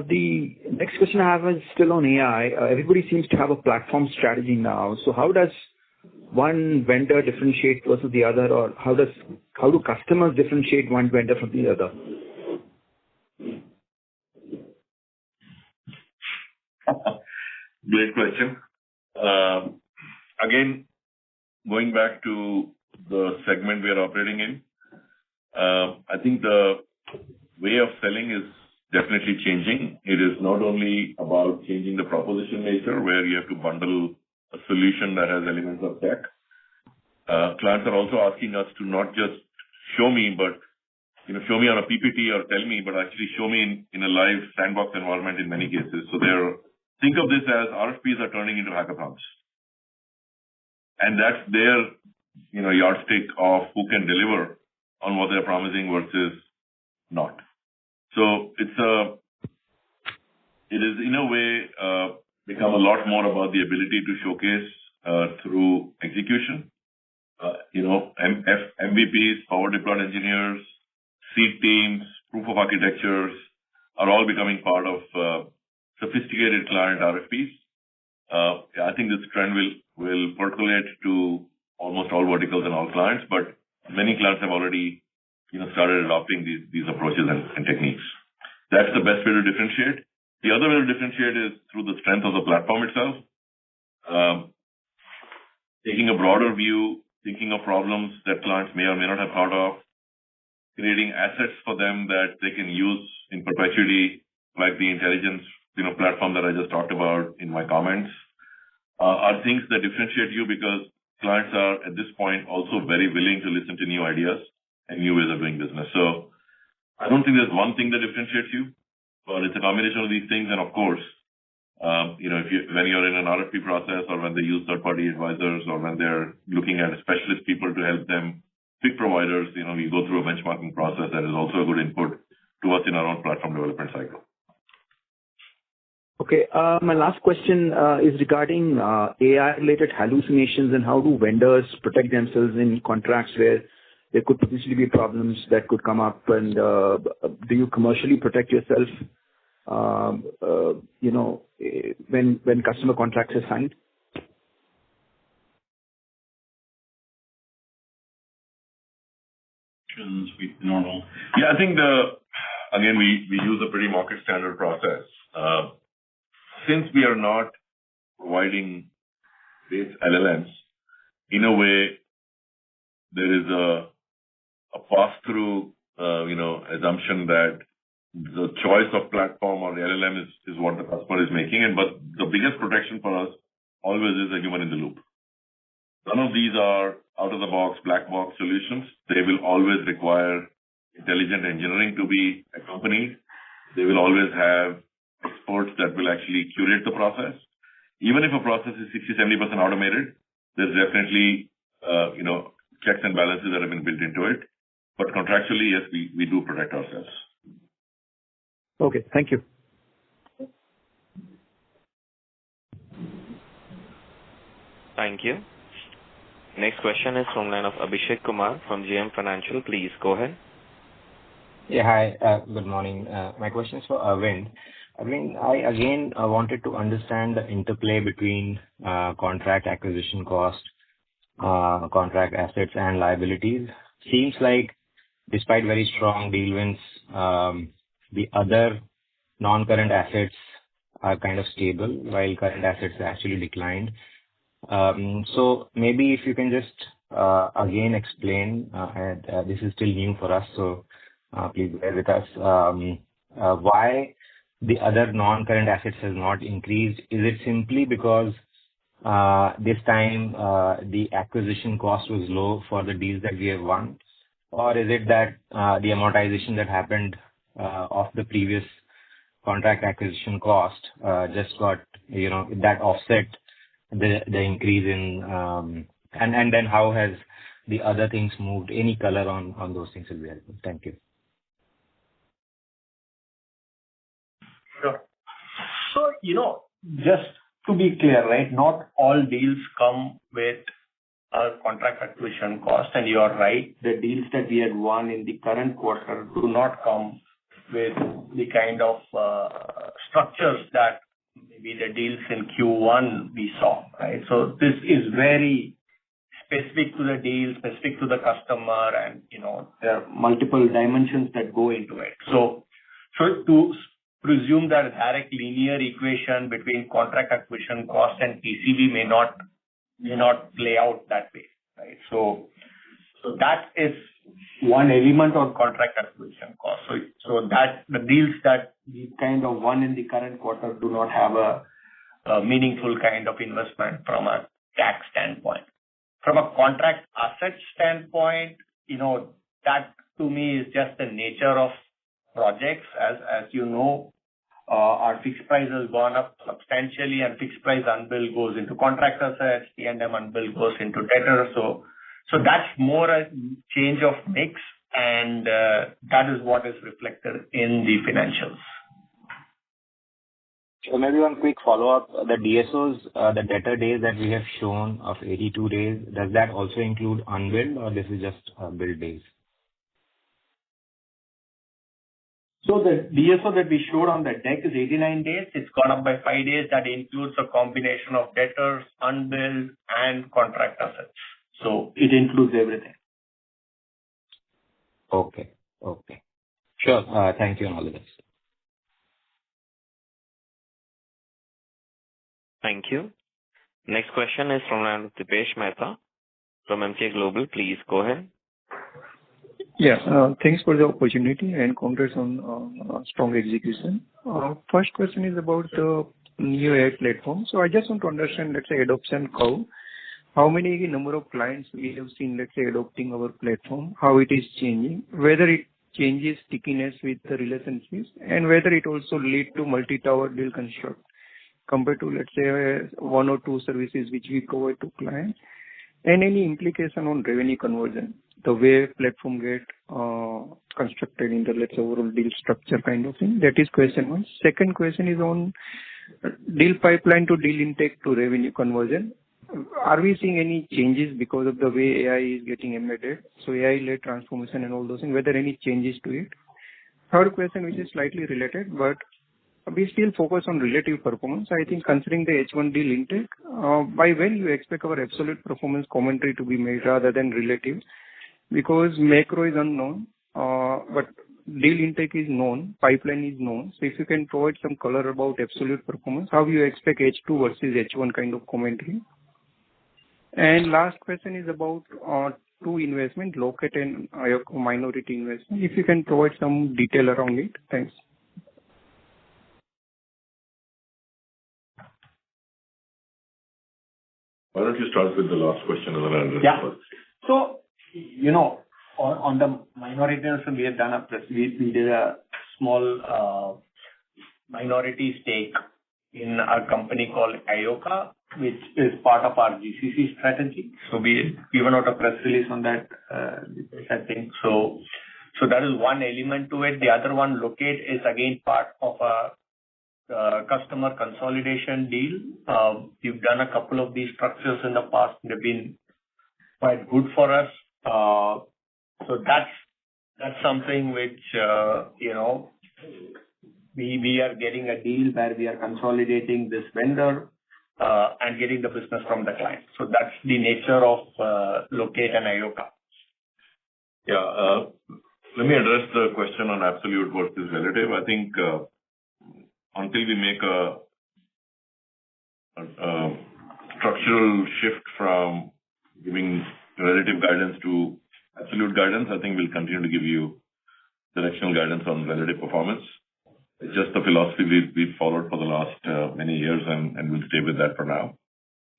The next question I have is still on AI. Everybody seems to have a platform strategy now. So how does one vendor differentiate versus the other, or how do customers differentiate one vendor from the other? Great question. Again, going back to the segment we are operating in, I think the way of selling is definitely changing. It is not only about changing the proposition nature, where you have to bundle a solution that has elements of tech. Clients are also asking us to not just show me, but show me on a PPT or tell me, but actually show me in a live sandbox environment in many cases. So think of this as RFPs are turning into hackathons. And that's their yardstick of who can deliver on what they're promising versus not. So it is in a way become a lot more about the ability to showcase through execution. MVPs, forward deployed engineers, seed teams, proof of architectures are all becoming part of sophisticated client RFPs. I think this trend will percolate to almost all verticals and all clients, but many clients have already started adopting these approaches and techniques. That's the best way to differentiate. The other way to differentiate is through the strength of the platform itself. Taking a broader view, thinking of problems that clients may or may not have thought of, creating assets for them that they can use in perpetuity, like the intelligence platform that I just talked about in my comments, are things that differentiate you, because clients are, at this point, also very willing to listen to new ideas and new ways of doing business. So I don't think there's one thing that differentiates you, but it's a combination of these things. And of course, when you're in an RFP process or when they use third-party advisors or when they're looking at specialist people to help them pick providers, we go through a benchmarking process that is also a good input to us in our own platform development cycle. Okay. My last question is regarding AI-related hallucinations and how do vendors protect themselves in contracts where there could potentially be problems that could come up, and do you commercially protect yourself, when customer contracts are signed? Normal. Yeah, I think again, we use a pretty market standard process. Since we are not providing base LLMs, in a way, there is a pass-through, assumption that the choice of platform or the LLM is what the customer is making. But the biggest protection for us always is a human in the loop. None of these are out-of-the-box, black box solutions. They will always require intelligent engineering to be accompanied. They will always have experts that will actually curate the process. Even if a process is 60-70% automated, there's definitely, checks and balances that have been built into it. But contractually, yes, we do protect ourselves. Okay, thank you. Thank you. Next question is from line of Abhishek Kumar from JM Financial. Please go ahead. Yeah, hi. Good morning. My question is for Arvind. Arvind, I again wanted to understand the interplay between contract acquisition cost, contract assets, and liabilities. Seems like despite very strong deal wins, the other non-current assets are kind of stable, while current assets actually declined. So maybe if you can just again explain, and this is still new for us, so please bear with us, why the other non-current assets has not increased. Is it simply because this time the acquisition cost was low for the deals that we have won? Or is it that the amortization that happened of the previous contract acquisition cost just got, that offset the increase in, and then how has the other things moved? Any color on those things will be helpful. Thank you. Sure. So, just to be clear, right, not all deals come with a contract acquisition cost. And you are right, the deals that we had won in the current quarter do not come with the kind of structures that maybe the deals in Q1 we saw, right? So this is very specific to the deal, specific to the customer, and, there are multiple dimensions that go into it. So to presume that a direct linear equation between contract acquisition cost and TCV may not play out that way, right? So that is one element of contract acquisition cost. So that the deals that we kind of won in the current quarter do not have a meaningful kind of investment from a tax standpoint. From a contract asset standpoint, that to me is just the nature of projects. As you know, our fixed price has gone up substantially, and fixed price unbilled goes into contract assets, T&M unbilled goes into debtor. So that's more a change of mix, and that is what is reflected in the financials. So maybe one quick follow-up. The DSOs, the debtor days that we have shown of 82 days, does that also include unbilled, or this is just billed days? So the DSO that we showed on the deck is 89 days. It's gone up by 5 days. That includes a combination of debtors, unbilled, and contract assets. So it includes everything. Okay. Sure. Thank you and all the best. Thank you. Next question is from Dipesh Mehta from Emkay Global. Please go ahead. Yeah, thanks for the opportunity and congrats on strong execution. First question is about the new AI platform. So I just want to understand, let's say, adoption curve. How many number of clients we have seen, let's say, adopting our platform, how it is changing, whether it changes stickiness with the relationships, and whether it also lead to multi-tower deal construct compared to, let's say, one or two services which we provide to clients, and any implication on revenue conversion, the way platform get constructed in the, let's say, overall deal structure kind of thing. That is question one. Second question is on deal pipeline to deal intake to revenue conversion. Are we seeing any changes because of the way AI is getting embedded? So AI-led transformation and all those things, whether any changes to it? Third question, which is slightly related, but we still focus on relative performance. I think considering the H1 deal intake, by when you expect our absolute performance commentary to be made rather than relative? Because macro is unknown, but deal intake is known, pipeline is known. So if you can provide some color about absolute performance, how you expect H2 versus H1 kind of commentary? And last question is about two investment, Locate and minority investment. If you can provide some detail around it. Thanks. Why don't you start with the last question and then I'll address Yeah. the first. So, on the minority investment, we have done we did a small minority stake in a company called Ioka, which is part of our GCC strategy. So we given out a press release on that, I think. So that is one element to it. The other one, Locate, is again part of a customer consolidation deal. We've done a couple of these structures in the past. They've been quite good for us. So that's something which, we are getting a deal where we are consolidating this vendor and getting the business from the client. So that's the nature of Locate and Ioka. Yeah. Let me address the question on absolute versus relative. I think until we make a structural shift from giving relative guidance to absolute guidance, I think we'll continue to give you directional guidance on relative performance. It's just the philosophy we've followed for the last many years, and we'll stay with that for now.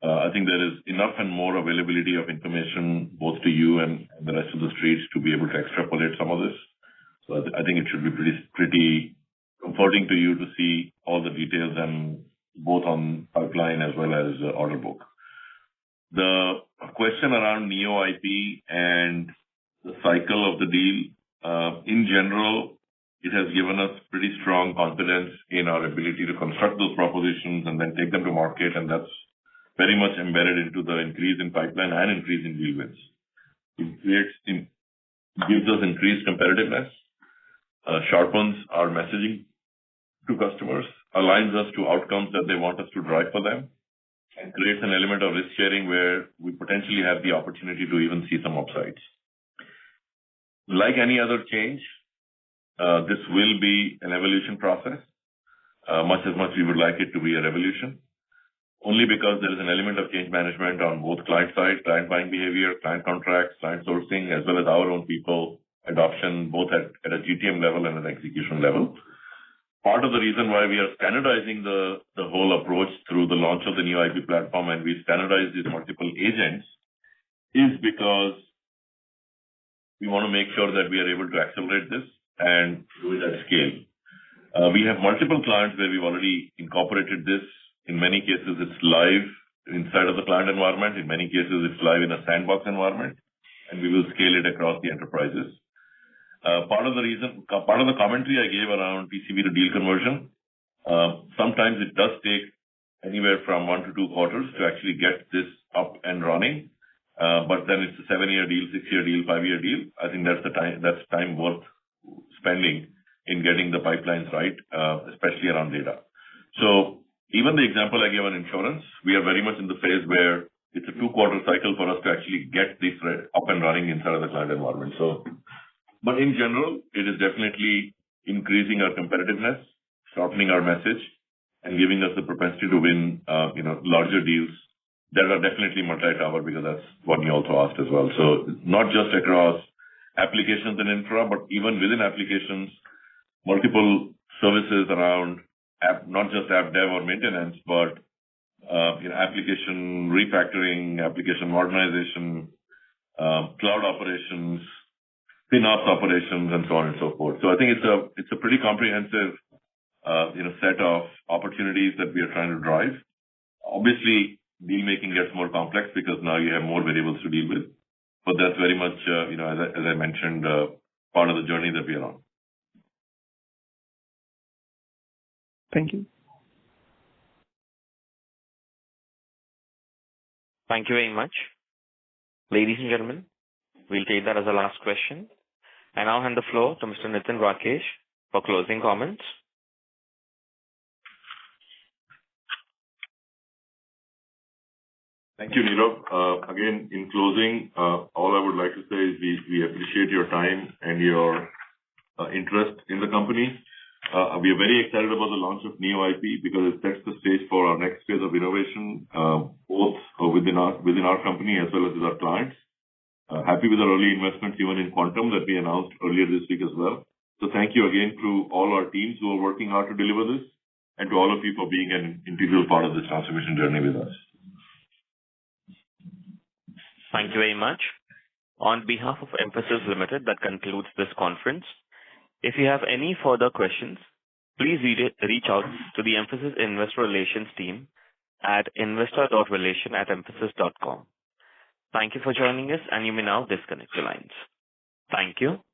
I think there is enough and more availability of information both to you and the rest of the streets to be able to extrapolate some of this. So I think it should be pretty comforting to you to see all the details and both on pipeline as well as order book. The question around Neo IP and the cycle of the deal, in general, it has given us pretty strong confidence in our ability to construct those propositions and then take them to market, and that's very much embedded into the increase in pipeline and increase in deal wins. It gives us increased competitiveness, sharpens our messaging to customers, aligns us to outcomes that they want us to drive for them, and creates an element of risk sharing where we potentially have the opportunity to even see some upsides. Like any other change, this will be an evolution process, much as much we would like it to be a revolution, only because there is an element of change management on both client side, client buying behavior, client contracts, client sourcing, as well as our own people adoption, both at a GTM level and at an execution level. Part of the reason why we are standardizing the whole approach through the launch of the new IP platform and we standardize these multiple agents is because we want to make sure that we are able to accelerate this and do it at scale. We have multiple clients where we've already incorporated this. In many cases, it's live inside of the client environment. In many cases, it's live in a sandbox environment, and we will scale it across the enterprises. Part of the commentary I gave around TCV to deal conversion, sometimes it does take anywhere from 1 to 2 quarters to actually get this up and running. But then it's a 7-year deal, 6-year deal, 5-year deal. I think that's time worth spending in getting the pipelines right, especially around data. So even the example I gave on insurance, we are very much in the phase where it's a 2-quarter cycle for us to actually get this up and running inside of the client environment. But in general, it is definitely increasing our competitiveness, sharpening our message, and giving us the propensity to win, larger deals that are definitely multi-tower, because that's what you also asked as well. So not just across applications and infra, but even within applications, multiple services around not just app dev or maintenance, but application refactoring, application modernization, cloud operations, FinOps operations, and so on and so forth. So I think it's a pretty comprehensive set of opportunities that we are trying to drive. Obviously, deal making gets more complex because now you have more variables to deal with. But that's very much, as I mentioned, part of the journey that we are on. Thank you. Thank you very much. Ladies and gentlemen, we'll take that as the last question. I now hand the floor to Mr. Nitin Rakesh for closing comments. Thank you, Nirav. Again, in closing, all I would like to say is we appreciate your time and your interest in the company. We are very excited about the launch of Neo IP because it sets the stage for our next phase of innovation, both within our company as well as with our clients. Happy with our early investments, even in quantum, that we announced earlier this week as well. So thank you again to all our teams who are working hard to deliver this, and to all of you for being an integral part of this transformation journey with us. Thank you very much. On behalf of Mphasis Limited, that concludes this conference. If you have any further questions, please reach out to the Mphasis Investor Relations team at investor.relation@mphasis.com. Thank you for joining us, and you may now disconnect your lines. Thank you.